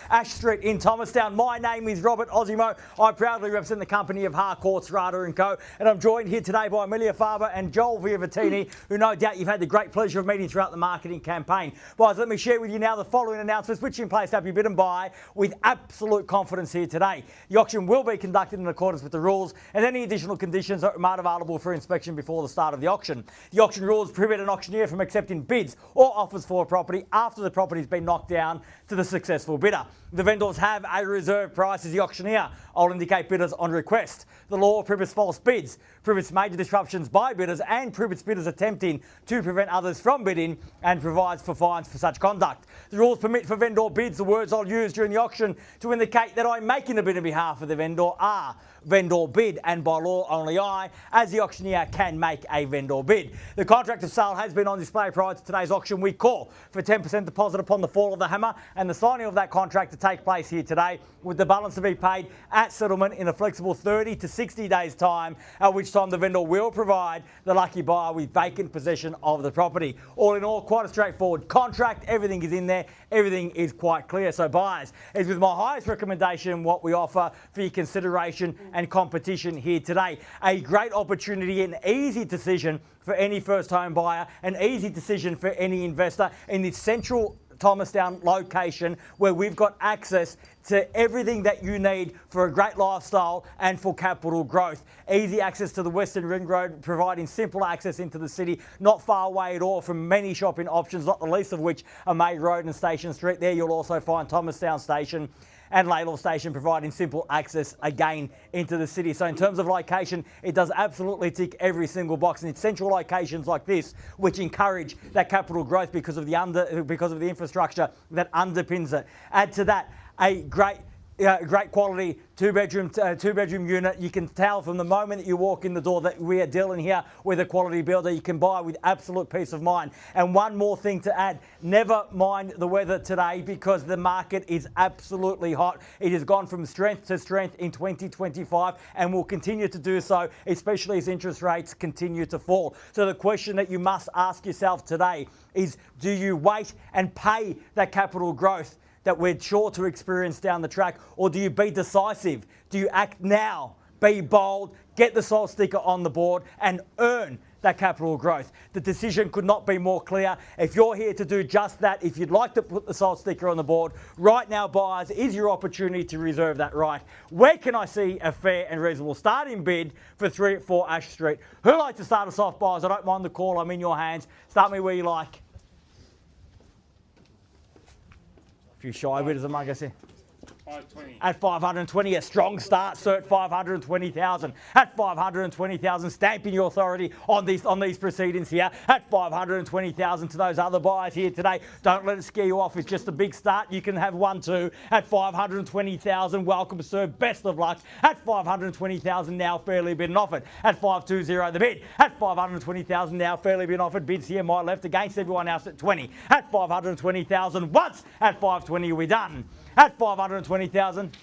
Ash Street in Thomastown. My name is Robert Ozzimo. I proudly represent the company of Harcourts, Rata & Co. And I'm joined here today by Amelia Faber and Joel Viavattene, who no doubt you've had the great pleasure of meeting throughout the marketing campaign. Guys, let me share with you now the following announcements, which in place have you bid and buy with absolute confidence here today. The auction will be conducted in accordance with the rules, and any additional conditions are made available for inspection before the start of the auction. The auction rules prohibit an auctioneer from accepting bids or offers for a property after the property has been knocked down to the successful bidder. The vendors have a reserve price as the auctioneer. I'll indicate bidders on request. The law prohibits false bids, prohibits major disruptions by bidders, and prohibits bidders attempting to prevent others from bidding, and provides for fines for such conduct. The rules permit for vendor bids. The words I'll use during the auction to indicate that I'm making a bid on behalf of the vendor are vendor bid, and by law only I, as the auctioneer, can make a vendor bid. The contract of sale has been on display prior to today's auction. We call for 10% deposit upon the fall of the hammer and the signing of that contract to take place here today, with the balance to be paid at settlement in a flexible 30 to 60 days time, at which time the vendor will provide the lucky buyer with vacant possession of the property. All in all, quite a straightforward contract. Everything is in there. Everything is quite clear. So buyers, is with my highest recommendation what we offer for your consideration and competition here today. A great opportunity, an easy decision for any first home buyer, an easy decision for any investor in this central Thomastown location, where we've got access to everything that you need for a great lifestyle and for capital growth. Easy access to the Western Ring Road, providing simple access into the city, not far away at all from many shopping options, not the least of which are May Road and Station Street. There you'll also find Thomastown Station and Laylaw Station, providing simple access again into the city. So in terms of location, it does absolutely tick every single box, and it's central locations like this which encourage that capital growth because of the infrastructure that underpins it. Add to that a great quality two-bedroom unit. You can tell from the moment that you walk in the door that we are dealing here with a quality builder. You can buy with absolute peace of mind. And one more thing to add, never mind the weather today, because the market is absolutely hot. It has gone from strength to strength in 2025 and will continue to do so, especially as interest rates continue to fall. So the question that you must ask yourself today is, do you wait and pay that capital growth that we're sure to experience down the track, or do you be decisive? Do you act now, be bold, get the salt sticker on the board and earn that capital growth? The decision could not be more clear. If you're here to do just that, if you'd like to put the salt sticker on the board, right now, buyers, is your opportunity to reserve that right. Where can I see a fair and reasonable starting bid for 384 Ash Street? Who'd like to start us off, buyers? I don't mind the call. I'm in your hands. Start me where you like. Few shy bidders among us here. 520. At 520, a strong start, sir, at 520,000. At 520,000, stamping your authority on these proceedings here. At 520,000 to those other buyers here today. Don't let it scare you off. It's just a big start. You can have one too. At 520,000, welcome, sir. Best of luck. At 520,000, now fairly bid and offered. At 520, the bid. At 520,000, now fairly bid and offered. Bids here, my left, against everyone else at 20. At 520,000, once. At 520, we're done. At 520,000.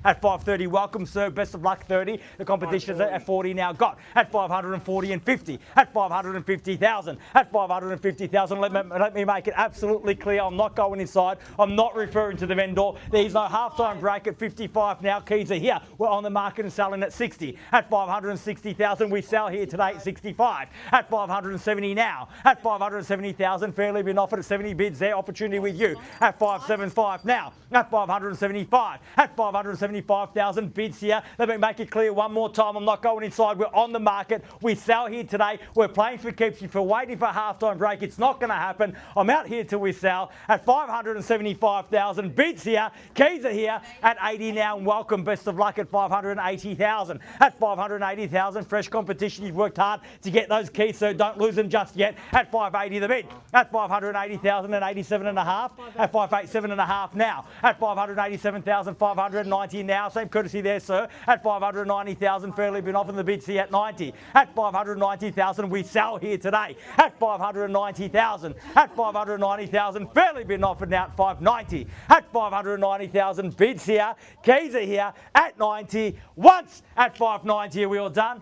At 530, welcome, sir. Best of luck, 30. The competition's at 40 now got. At 540 and 50. At 550,000. At 550,000, let me make it absolutely clear. I'm not going inside. I'm not referring to the vendor. There's no halftime break at 55 now. Keys are here. We're on the market and selling at 60. At 560,000, we sell here today at 65. At 570 now. At 570,000, fairly been offered at 70 bids there. Opportunity with you. At 575 now. At 575. At 575,000 bids here. Let me make it clear one more time. I'm not going inside. We're on the market. We sell here today. We're playing for keeps. If you're waiting for a halftime break, it's not going to happen. I'm out here till we sell. At 575,000 bids here. Keys are here at 80 now, and welcome. Best of luck at 580,000. At 580,000, fresh competition. You've worked hard to get those keys, so don't lose them just yet. At 580, the bid. At 580,000 and 87.5. At 587.5 now. At 587,590 now. Same courtesy there, sir. At 590,000, fairly been offered the bids here at 90. At 590,000, we sell here today. At 590,000. At 590,000, fairly been offered now at 590. At 590,000, bids here. Keys are here at 90. Once at 590, are we all done?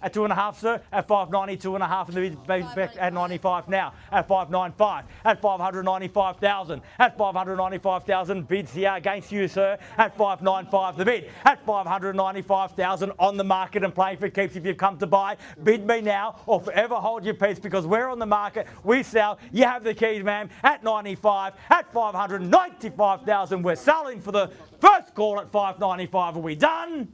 At 2.5, sir. At 590, 2.5, and the bid back at 95 now. At 595. At 595,000. At 595,000. Bids here against you, sir. At 595, the bid. At 595,000 on the market and playing for keeps. If you've come to buy, bid me now or forever hold your peace, because we're on the market. We sell. You have the keys, ma'am. At 95. At 595,000. We're selling for the first call at 595. Are we done?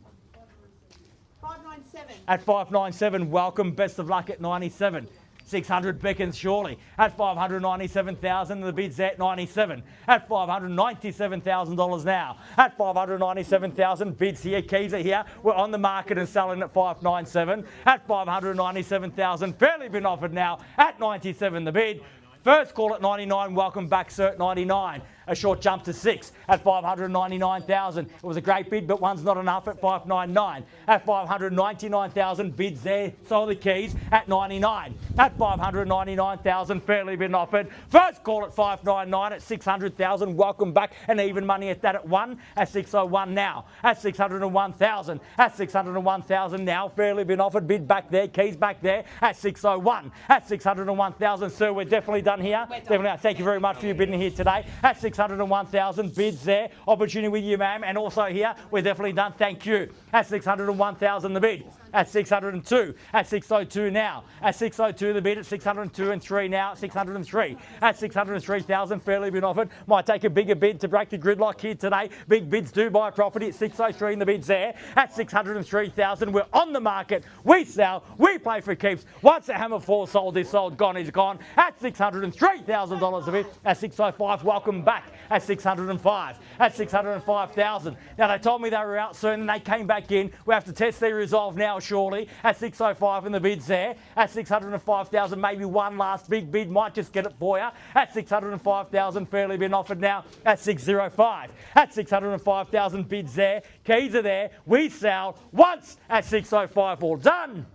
597. At 597, welcome, best of luck at 97. 600 beckons surely. At 597,000, the bid's at 97. At $597,000 now. At 597,000, bids here, keys are here. We're on the market and selling at 597. At 597,000, fairly been offered now. At 97, the bid. First call at 99, welcome back, sir, at 99. A short jump to 6 at 599,000. It was a great bid, but one's not enough at 599. At 599,000, bids there, sold the keys at 99. At 599,000, fairly been offered. First call at 599 at 600,000, welcome back, and even money at that at 1 at 601 now. At 601,000. At 601,000 now, fairly been offered. Bid back there, keys back there at 601. At 601,000, sir, we're definitely done here. Definitely. Thank you very much for your bidding here today. At 601,000 bids there. Opportunity with you, ma'am. And also here, we're definitely done. Thank you. At 601,000 the bid. At 602. At 602 now. At 602 the bid. At 602 and 3 now. At 603. At 603,000 fairly been offered. Might take a bigger bid to break the gridlock here today. Big bids do buy property at 603 and the bid's there. At 603,000 we're on the market. We sell. We play for keeps. Once a hammer falls, sold is sold. Gone is gone. At $603,000 a bid. At 605 welcome back. At 605. At 605,000. Now they told me they were out soon and they came back in. We have to test their resolve now surely. At 605 and the bid's there. At 605,000 maybe one last big bid might just get it for you. At 605,000 fairly been offered now. At 605. At 605,000 bids there. Keys are there. We sell once at 605. All done.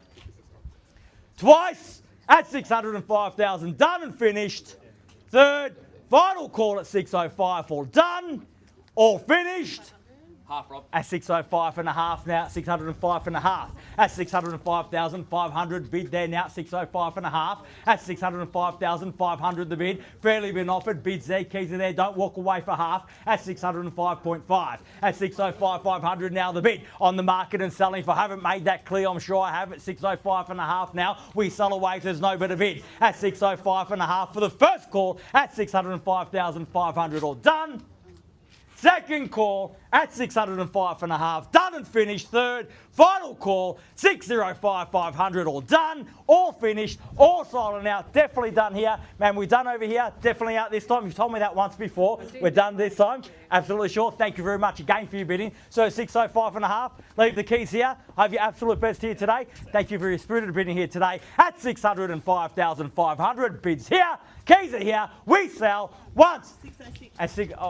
Twice at 605,000. Done and finished. Third. Final call at 605, all done, all finished. Half, Rob. At 605 and a half now, 605 and a half. At 605,500 bid there now, 605 and a half. At 605,500 the bid, fairly been offered, bids there, keys are there, don't walk away for half. At 605.5. At 605,500 now the bid, on the market and selling for, haven't made that clear, I'm sure I have. At 605 and a half now, we sell away if there's no better bid. At 605 and a half for the first call, at 605,500 all done. Second call at 605 and a half, done and finished. Third, final call, 605,500, all done, all finished, all sold out. Definitely done here. Man, we're done over here, definitely out this time. You've told me that once before. We're done this time. Absolutely sure. Thank you very much again for your bidding. So 605 and a half, leave the keys here. I have your absolute best here today. Thank you for your spirited bidding here today at 605,500. Bids here, keys are here. We sell once. 606. I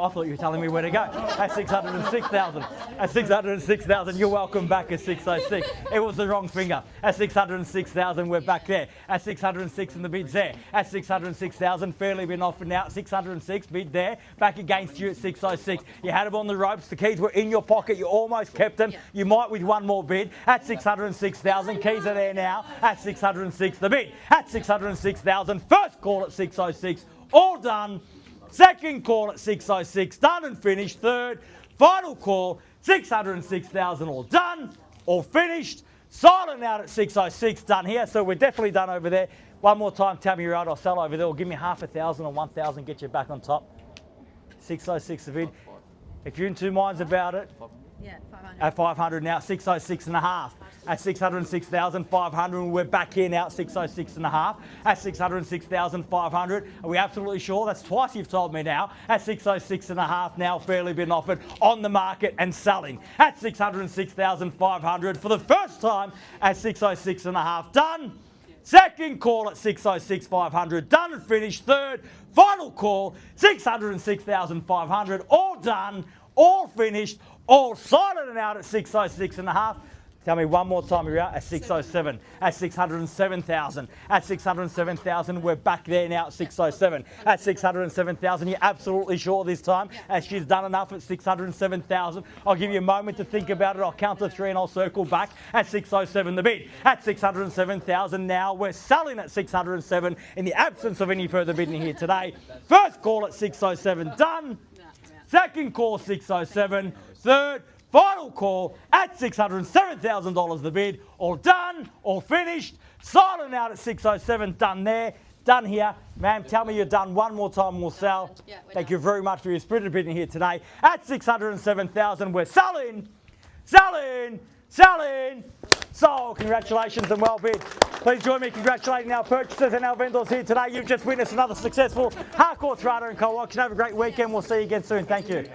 thought you were telling me where to go. At 606,000. At 606,000, you're welcome back at 606. It was the wrong finger. At 606,000, we're back there. At 606 and the bid's there. At 606,000, fairly been offered now. 606, bid there. Back against you at 606. You had them on the ropes. The keys were in your pocket. You almost kept them. You might with one more bid. At 606,000, keys are there now. At 606, the bid. At 606,000, first call at 606. All done. Second call at 606, done and finished. Third, final call, 606,000, all done, all finished. Silent out at 606, done here. So we're definitely done over there. One more time, tell me you're out, I'll sell over there. Or give me half 1,000 or 1,000, get you back on top. 606 a bid. If you're in two minds about it, Yeah, 500. at 500 now, 606 and a half. At 606,500, we're back here now at 606 and a half. At 606,500, are we absolutely sure? That's twice you've told me now. At 606 and a half now, fairly been offered, on the market and selling. At 606,500 for the first time at 606 and a half, done. Second call at 606,500, done and finished. Third, final call, 606,500, all done, all finished, all silent and out at 606 and a half. Tell me one more time you're out at 607, at 607,000, at 607,000. We're back there now at 607, at 607,000. You're absolutely sure this time, as she's done enough at 607,000. I'll give you a moment to think about it. I'll count to 3 and I'll circle back at 607 the bid. At 607,000 now, we're selling at 607 in the absence of any further bidding here today. First call at 607, done. Second call, 607. Third, final call at $607,000 the bid. All done, all finished. Silent out at 607, done there, done here. Ma'am, tell me you're done one more time, we'll sell. Yeah, Thank you very much for your spirited bidding here today. At 607,000, we're selling, selling, selling. So, congratulations and well bid. Please join me congratulating our purchasers and our vendors here today. You've just witnessed another successful Harcourts Rata & Co auction. Have a great weekend. We'll see you again soon. Thank you.